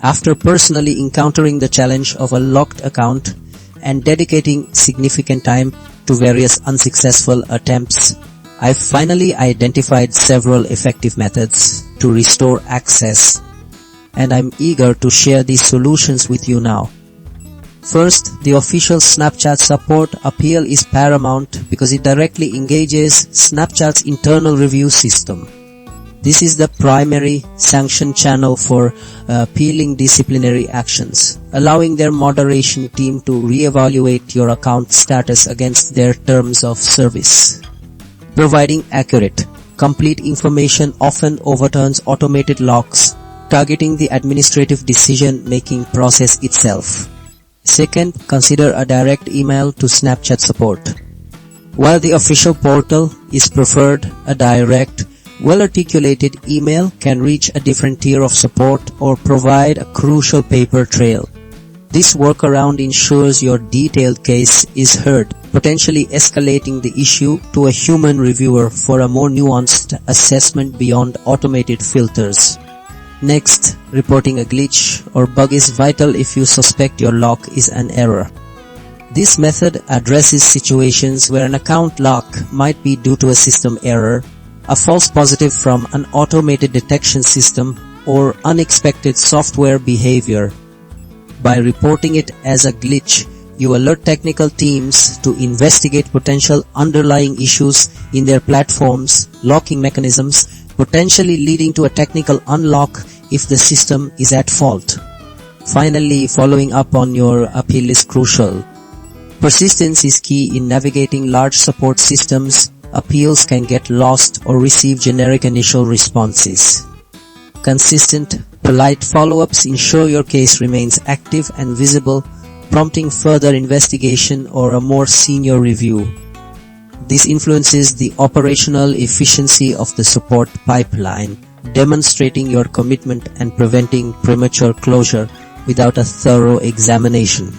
After personally encountering the challenge of a locked account and dedicating significant time to various unsuccessful attempts, I finally identified several effective methods to restore access, and I'm eager to share these solutions with you now. First, the official Snapchat support appeal is paramount because it directly engages Snapchat's internal review system. This is the primary sanction channel for appealing disciplinary actions, allowing their moderation team to reevaluate your account status against their terms of service. Providing accurate, complete information often overturns automated locks, targeting the administrative decision-making process itself. Second, consider a direct email to Snapchat support. While the official portal is preferred, a direct, well-articulated email can reach a different tier of support or provide a crucial paper trail. This workaround ensures your detailed case is heard, potentially escalating the issue to a human reviewer for a more nuanced assessment beyond automated filters. Next, reporting a glitch or bug is vital if you suspect your lock is an error. This method addresses situations where an account lock might be due to a system error, a false positive from an automated detection system, or unexpected software behavior. By reporting it as a glitch, you alert technical teams to investigate potential underlying issues in their platform's locking mechanisms, potentially leading to a technical unlock if the system is at fault. Finally, following up on your appeal is crucial. Persistence is key in navigating large support systems. Appeals can get lost or receive generic initial responses. Consistent, polite follow-ups ensure your case remains active and visible, prompting further investigation or a more senior review. This influences the operational efficiency of the support pipeline, demonstrating your commitment and preventing premature closure without a thorough examination.